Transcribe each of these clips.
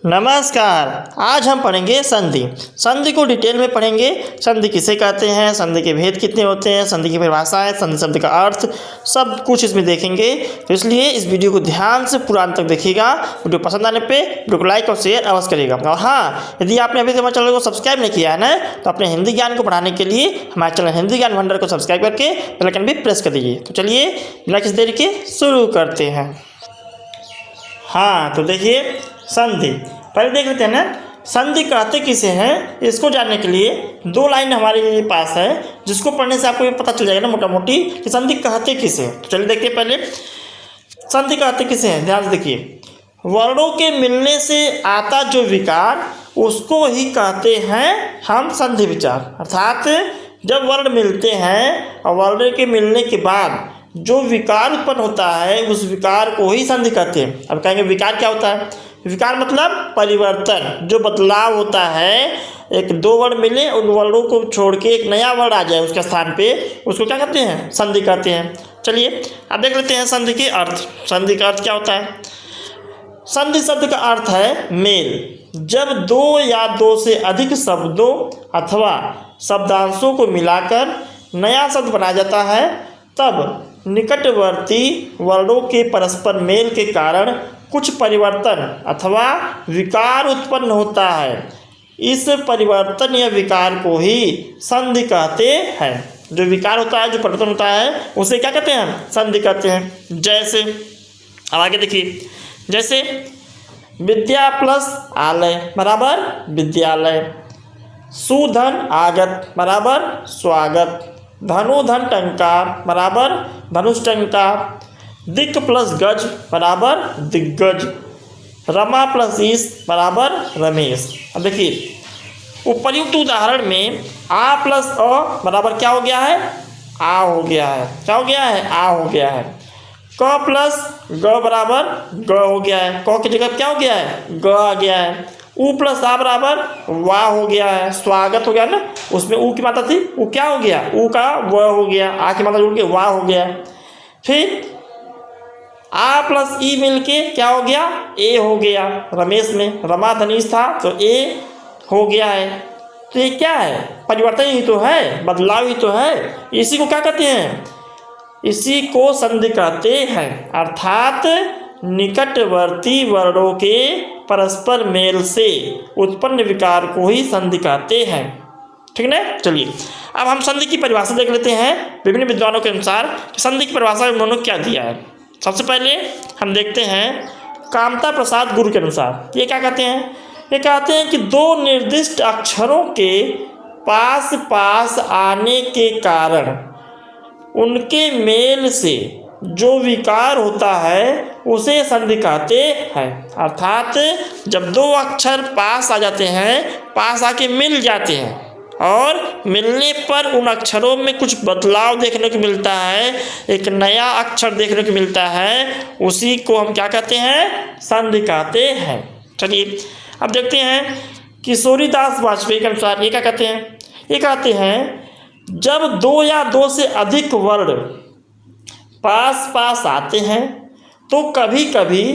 नमस्कार। आज हम पढ़ेंगे संधि। संधि को डिटेल में पढ़ेंगे। संधि किसे कहते हैं, संधि के भेद कितने होते हैं, संधि की परिभाषा है, संधि शब्द का अर्थ, सब कुछ इसमें देखेंगे। तो इसलिए इस वीडियो को ध्यान से पूरा अंत तक देखिएगा। वीडियो पसंद आने पे वीडियो को लाइक और शेयर अवश्य करिएगा। और हाँ, यदि आपने अभी तक हमारे चैनल को सब्सक्राइब नहीं किया है ना, तो अपने हिंदी ज्ञान को बढ़ाने के लिए हमारे चैनल हिंदी ज्ञान भंडार को सब्सक्राइब करके बेल आइकन भी प्रेस कर दीजिए। तो चलिए बिना किसी देर के शुरू करते हैं। हाँ, तो देखिए संधि पहले देख लेते हैं ना, संधि कहते किसे हैं। इसको जानने के लिए दो लाइन हमारे पास है, जिसको पढ़ने से आपको ये पता चल जाएगा ना मोटा मोटी कि संधि कहते किसे हैं। तो चलिए देखिए पहले संधि कहते किसे हैं। ध्यान से देखिए, वर्णों के मिलने से आता जो विकार उसको ही कहते हैं हम संधि विचार। अर्थात जब वर्ण मिलते हैं और वर्ण के मिलने के बाद जो विकार उत्पन्न होता है उस विकार को ही संधि कहते हैं। अब कहेंगे विकार क्या होता है। विकार मतलब परिवर्तन, जो बदलाव होता है। एक दो वर्ण मिले, उन वर्णों को छोड़ के एक नया वर्ण आ जाए उसके स्थान पे, उसको क्या कहते हैं, संधि कहते हैं। चलिए अब देख लेते हैं संधि के अर्थ। संधि का अर्थ क्या होता है। संधि शब्द का अर्थ है मेल। जब दो या दो से अधिक शब्दों अथवा शब्दांशों को मिलाकर नया शब्द बनाया जाता है, तब निकटवर्ती वर्णों के परस्पर मेल के कारण कुछ परिवर्तन अथवा विकार उत्पन्न होता है। इस परिवर्तन या विकार को ही संधि कहते हैं। जो विकार होता है, जो परिवर्तन होता है, उसे क्या कहते हैं, संधि कहते हैं। जैसे अब आगे देखिए, जैसे विद्या प्लस आलय बराबर विद्यालय, सुधन आगत बराबर स्वागत, धनुधन टंकार बराबर धनुष टंकार, दिक् प्लस गज बराबर दिग्गज, रमा प्लस ईश बराबर रमेश। अब देखिए उपर्युक्त उदाहरण में आ प्लस अ बराबर क्या हो गया है, आ हो गया है। क्या हो गया है, आ हो गया है। क प्लस ग बराबर ग हो गया है। क की जगह क्या हो गया है, ग आ गया है। उ प्लस आ बराबर वाह हो गया है। स्वागत हो गया ना, उसमें उ की मात्रा थी, उ क्या हो गया, उ का व हो गया। आ की मात्रा जुड़ के वाह हो गया। फिर आ प्लस ई मिल के क्या हो गया, ए हो गया। रमेश में रमा धनीश था तो ए हो गया है। तो ये क्या है, परिवर्तन ही तो है, बदलाव ही तो है। इसी को क्या कहते हैं, इसी को संधि कहते हैं। अर्थात निकटवर्ती वर्णों के परस्पर मेल से उत्पन्न विकार को ही संधि कहते हैं। ठीक है। चलिए अब हम संधि की परिभाषा देख लेते हैं विभिन्न विद्वानों के अनुसार कि संधि की परिभाषा में उन्होंने क्या दिया है। सबसे पहले हम देखते हैं कामता प्रसाद गुरु के अनुसार ये क्या कहते हैं। ये कहते हैं कि दो निर्दिष्ट अक्षरों के पास पास आने के कारण उनके मेल से जो विकार होता है उसे संधि कहते हैं। अर्थात जब दो अक्षर पास आ जाते हैं, पास आके मिल जाते हैं और मिलने पर उन अक्षरों में कुछ बदलाव देखने को मिलता है, एक नया अक्षर देखने को मिलता है, उसी को हम क्या कहते हैं, संधि कहते हैं। चलिए अब देखते हैं किशोरी दास वाजपेयी के अनुसार ये क्या कहते हैं। ये कहते हैं जब दो या दो से अधिक वर्ण पास पास आते हैं तो कभी कभी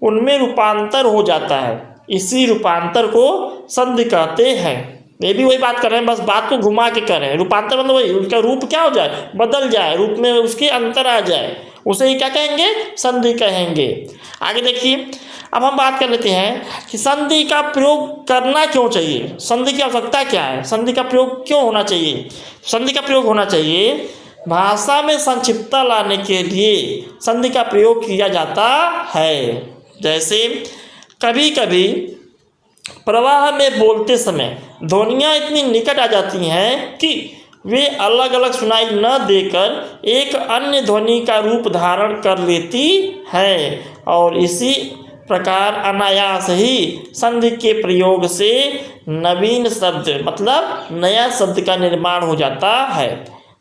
उनमें रूपांतर हो जाता है, इसी रूपांतर को संधि कहते हैं। ये भी वही बात कर रहे हैं, बस बात को घुमा के कर रहे हैं। रूपांतर मतलब वही, उसका रूप क्या हो जाए, बदल जाए, रूप में उसके अंतर आ जाए, उसे ही क्या कहेंगे, संधि कहेंगे। आगे देखिए अब हम बात कर लेते हैं कि संधि का प्रयोग करना क्यों चाहिए, संधि की आवश्यकता क्या है, संधि का प्रयोग क्यों होना चाहिए। संधि का प्रयोग होना चाहिए भाषा में संक्षिप्तता लाने के लिए संधि का प्रयोग किया जाता है। जैसे कभी कभी प्रवाह में बोलते समय ध्वनियाँ इतनी निकट आ जाती हैं कि वे अलग अलग सुनाई न देकर एक अन्य ध्वनि का रूप धारण कर लेती हैं, और इसी प्रकार अनायास ही संधि के प्रयोग से नवीन शब्द मतलब नया शब्द का निर्माण हो जाता है।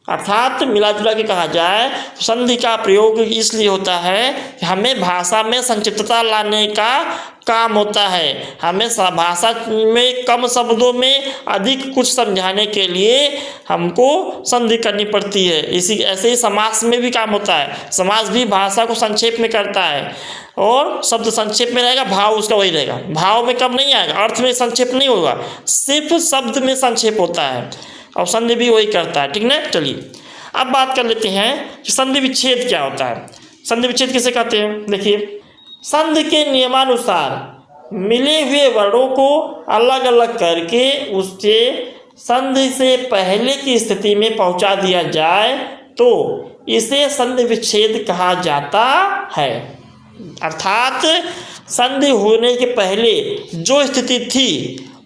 अर्थात मिला जुला के कहा जाए तो संधि का प्रयोग इसलिए होता है कि हमें भाषा में संक्षिप्तता लाने का काम होता है। हमें भाषा में कम शब्दों में अधिक कुछ समझाने के लिए हमको संधि करनी पड़ती है। इसी ऐसे ही समास में भी काम होता है। समास भी भाषा को संक्षेप में करता है और शब्द संक्षेप में रहेगा, भाव उसका वही रहेगा। भाव में कम नहीं आएगा, अर्थ में संक्षेप नहीं होगा, सिर्फ शब्द में संक्षेप होता है और संधि भी वही करता है। ठीक ना। चलिए अब बात कर लेते हैं कि संधि विच्छेद क्या होता है। संधि विच्छेद किसे कहते हैं। देखिए, संधि के नियमानुसार मिले हुए वर्णों को अलग अलग करके उससे संधि से पहले की स्थिति में पहुंचा दिया जाए तो इसे संधि विच्छेद कहा जाता है। अर्थात संधि होने के पहले जो स्थिति थी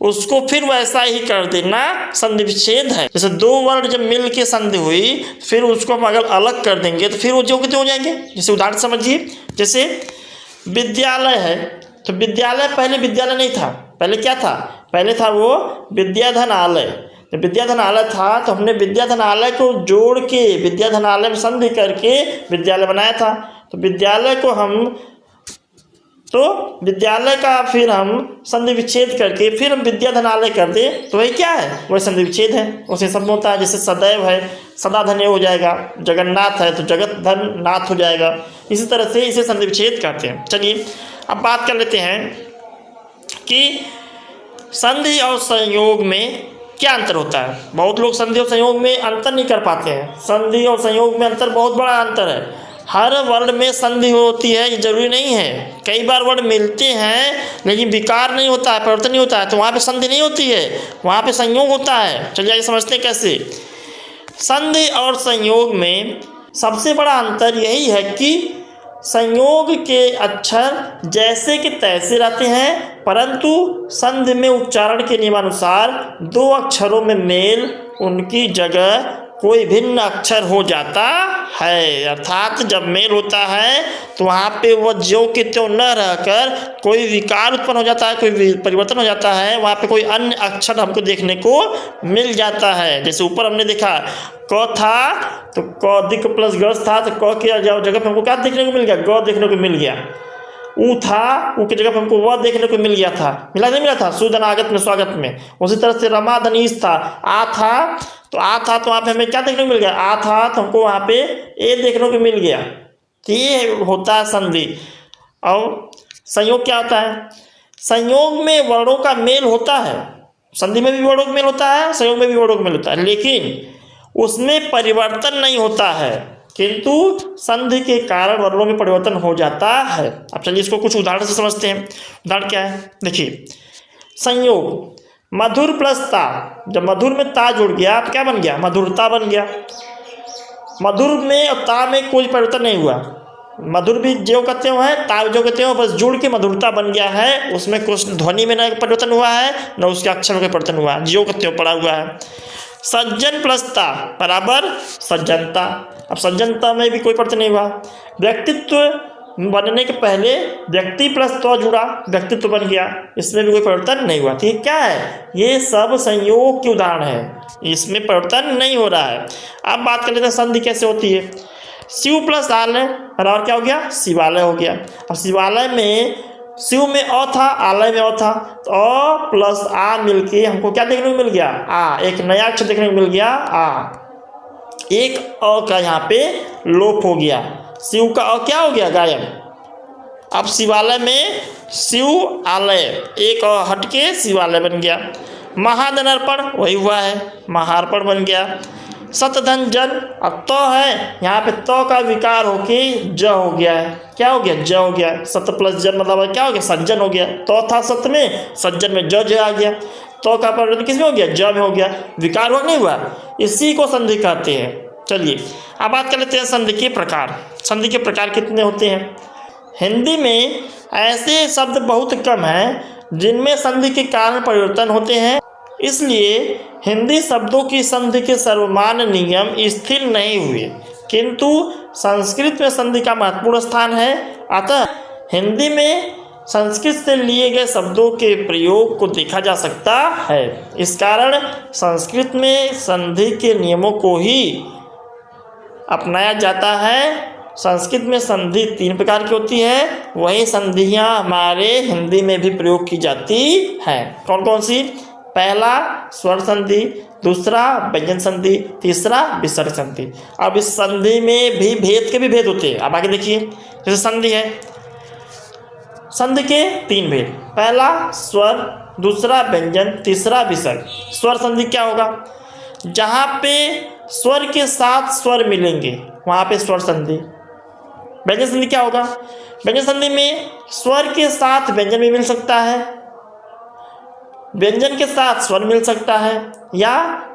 उसको फिर वैसा ही कर देना संधि विच्छेद है। जैसे दो वर्ण जब मिल के संधि हुई फिर उसको हम अगर अलग कर देंगे तो फिर वो जो कितने हो जाएंगे। जैसे उदाहरण समझिए, जैसे विद्यालय है तो विद्यालय पहले विद्यालय नहीं था, पहले क्या था, पहले था वो विद्याधनालय। जब विद्याधनालय था तो हमने विद्याधनालय को जोड़ के विद्याधनालय में संधि करके विद्यालय बनाया था। तो विद्यालय को हम विद्यालय का फिर हम संधि विच्छेद करके फिर हम विद्याधनालय कर दे तो वही क्या है, वही संधि विच्छेद है। उसे शब्द होता है, जैसे सदैव है सदा धन्य हो जाएगा, जगन्नाथ है तो जगत धन नाथ हो जाएगा। इसी तरह से इसे संधि विच्छेद कहते हैं। चलिए अब बात कर लेते हैं कि संधि और संयोग में क्या अंतर होता है। बहुत लोग संधि और संयोग में अंतर नहीं कर पाते हैं। संधि और संयोग में अंतर बहुत बड़ा अंतर है। हर वर्ण में संधि होती है ये जरूरी नहीं है। कई बार वर्ण मिलते हैं लेकिन विकार नहीं होता है, परिवर्तन नहीं होता है, तो वहाँ पे संधि नहीं होती है, वहाँ पे संयोग होता है। चलिए आइए समझते हैं कैसे। संधि और संयोग में सबसे बड़ा अंतर यही है कि संयोग के अक्षर जैसे कि तैसे रहते हैं, परंतु संधि में उच्चारण के नियमानुसार दो अक्षरों में मेल उनकी जगह कोई भिन्न अक्षर हो जाता है। अर्थात जब मेल होता है तो वहाँ पे वह ज्यों के त्यों न रहकर कोई विकार उत्पन्न हो जाता है, कोई परिवर्तन हो जाता है, वहाँ पे कोई अन्य अक्षर हमको देखने को मिल जाता है। जैसे ऊपर हमने देखा क था तो क दिक प्लस गस था तो क की जगह पे हमको क्या देखने को मिल गया, ग देखने को मिल गया। ऊ था, ऊ की जगह पर हमको वह देखने को मिल गया था, मिला नहीं मिला था, शुद्ध अनागत में स्वागत में। उसी तरह से रमा धनीस था, आ था तो वहाँ पे हमें क्या देखने को मिल गया, आ था तो हमको वहाँ पे ए देखने को मिल गया। तो ये होता है संधि। और संयोग क्या होता है, संयोग में वर्णों का मेल होता है। संधि में भी वर्णों का मेल होता है, संयोग में भी वर्णों का मेल होता है, लेकिन उसमें परिवर्तन नहीं होता है, किंतु संधि के कारण वर्णों में परिवर्तन हो जाता है। अब चलिए इसको कुछ उदाहरण से समझते हैं। उदाहरण क्या है, देखिए संयोग मधुर प्लस ता, जब मधुर में ता जुड़ गया तो क्या बन गया, मधुरता बन गया। मधुर में और ता में कोई परिवर्तन नहीं हुआ, मधुर भी ज्यों का त्यों है, ता जो के त्यों, बस जुड़ के मधुरता बन गया है। उसमें कुछ ध्वनि में न परिवर्तन हुआ है न उसके अक्षरों का परिवर्तन हुआ है, ज्यों का त्यों पड़ा हुआ है। सज्जन प्लस ता बराबर सज्जनता, अब सज्जनता में भी कोई परिवर्तन नहीं हुआ। व्यक्तित्व बनने के पहले व्यक्ति प्लस तो जुड़ा, व्यक्तित्व बन गया, इसमें भी कोई परिवर्तन नहीं हुआ। ठीक क्या है, ये सब संयोग के उदाहरण है, इसमें परिवर्तन नहीं हो रहा है। अब बात कर लेते हैं संधि कैसे होती है। शिव प्लस आलय बराबर क्या हो गया, शिवालय हो गया। अब शिवालय में शिव में अ था, आलय में अ था, तो अ प्लस आ मिलके हमको क्या देखने को मिल गया, आ, एक नया अक्षर देखने को मिल गया, आ। एक अ का यहाँ पे लोप हो गया, शिव का अ क्या हो गया, गायब। अब शिवालय में शिव आलय एक अ हटके शिवालय बन गया। महाधनर्पण वही हुआ है, महार्पण बन गया। सतधन जन, अब तो है यहाँ पे तो का विकार होके ज हो गया है, क्या हो गया, ज हो गया। सत प्लस जन मतलब क्या हो गया, सज्जन हो गया। तो था सत में, सज्जन में ज आ गया, तो का परिवर्तन किस में हो गया, ज में हो गया, विकार हुआ नहीं हुआ, इसी को संधि कहते हैं। चलिए अब बात कर लेते हैं संधि के प्रकार। संधि के प्रकार कितने होते हैं। हिंदी में ऐसे शब्द बहुत कम हैं जिनमें संधि के कारण परिवर्तन होते हैं, इसलिए हिंदी शब्दों की संधि के सर्वमान्य नियम स्थिर नहीं हुए, किंतु संस्कृत में संधि का महत्वपूर्ण स्थान है। अतः हिंदी में संस्कृत से लिए गए शब्दों के प्रयोग को देखा जा सकता है। इस कारण संस्कृत में संधि के नियमों को ही अपनाया जाता है। संस्कृत में संधि 3 प्रकार की होती है, वही संधियाँ हमारे हिंदी में भी प्रयोग की जाती हैं। कौन कौन सी? पहला स्वर संधि, दूसरा व्यंजन संधि, तीसरा विसर्ग संधि। अब इस संधि में भी भेद के भी भेद होते हैं। अब आगे देखिए, जैसे संधि है, संधि के 3 भेद, पहला स्वर, दूसरा व्यंजन, तीसरा विसर्ग। स्वर संधि क्या होगा? जहाँ पे स्वर के साथ स्वर मिलेंगे वहाँ पे स्वर संधि। व्यंजन संधि क्या होगा? व्यंजन संधि में स्वर के साथ व्यंजन भी मिल सकता है, व्यंजन के साथ स्वर मिल सकता है, या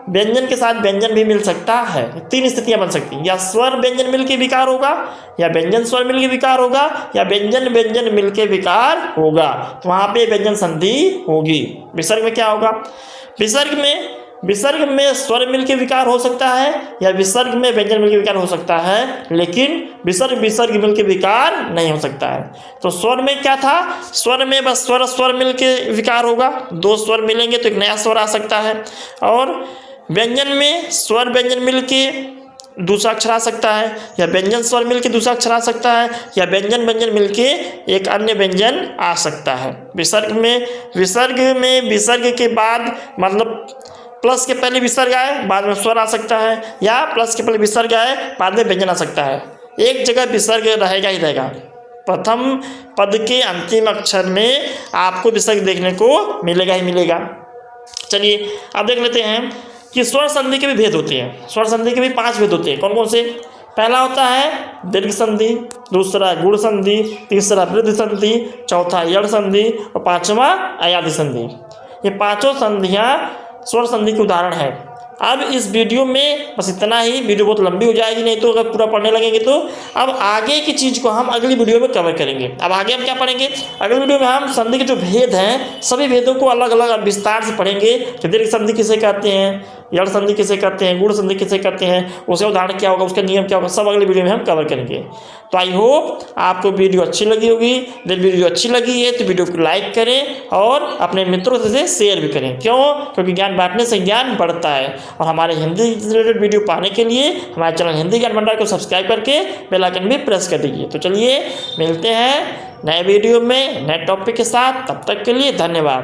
व्यंजन के साथ व्यंजन भी मिल सकता है। 3 स्थितियां बन सकती हैं, या स्वर व्यंजन मिल के विकार होगा, या व्यंजन स्वर मिल के विकार होगा, या व्यंजन व्यंजन मिल के विकार होगा, तो वहाँ पे व्यंजन संधि होगी। विसर्ग में क्या होगा? विसर्ग में स्वर मिल के विकार हो सकता है, या विसर्ग में व्यंजन मिल के विकार हो सकता है, लेकिन विसर्ग मिल के विकार नहीं हो सकता है। तो स्वर में क्या था? स्वर में बस स्वर मिल के विकार होगा, 2 स्वर मिलेंगे तो एक नया स्वर आ सकता है। और व्यंजन में स्वर व्यंजन मिल के दूसरा अक्षर आ सकता है, या व्यंजन स्वर मिल के दूसरा अक्षर आ सकता है, या व्यंजन व्यंजन मिल के एक अन्य व्यंजन आ सकता है। विसर्ग में विसर्ग के बाद मतलब प्लस के पहले विसर्ग आए बाद में स्वर आ सकता है, या प्लस के पहले विसर्ग आए बाद में व्यंजन आ सकता है। एक जगह विसर्ग रहेगा ही रहेगा, प्रथम पद के अंतिम अक्षर में आपको विसर्ग देखने को मिलेगा ही मिलेगा। चलिए अब देख लेते हैं कि स्वर संधि के भी भेद होते हैं। स्वर संधि के भी 5 भेद होते हैं। कौन कौन से? पहला होता है दीर्घ संधि, दूसरा गुण संधि, तीसरा वृद्धि संधि, चौथा यड़ संधि और 5वां अयाधि संधि। ये 5 संधियाँ स्वर संधि के उदाहरण है। अब इस वीडियो में बस इतना ही, वीडियो बहुत लंबी हो जाएगी नहीं तो अगर पूरा पढ़ने लगेंगे तो। अब आगे की चीज़ को हम अगली वीडियो में कवर करेंगे। अब आगे हम क्या पढ़ेंगे? अगली वीडियो में हम संधि के जो भेद हैं सभी भेदों को अलग अलग विस्तार से पढ़ेंगे कि दीर्घ संधि किसे कहते हैं, यड़ संधि किसे कहते हैं, गुण संधि किसे कहते हैं, उसका उदाहरण क्या होगा, उसका नियम क्या होगा, सब अगली वीडियो में हम कवर करेंगे। तो आई होप आपको वीडियो अच्छी लगी होगी। यदि वीडियो अच्छी लगी है तो वीडियो को लाइक करें और अपने मित्रों से शेयर भी करें। क्यों? क्योंकि ज्ञान बांटने से ज्ञान बढ़ता है। और हमारे हिंदी रिलेटेड वीडियो पाने के लिए हमारे चैनल हिंदी ज्ञान भंडार को सब्सक्राइब करके बेल आइकन भी प्रेस कर दीजिए। तो चलिए मिलते हैं नए वीडियो में नए टॉपिक के साथ, तब तक के लिए धन्यवाद।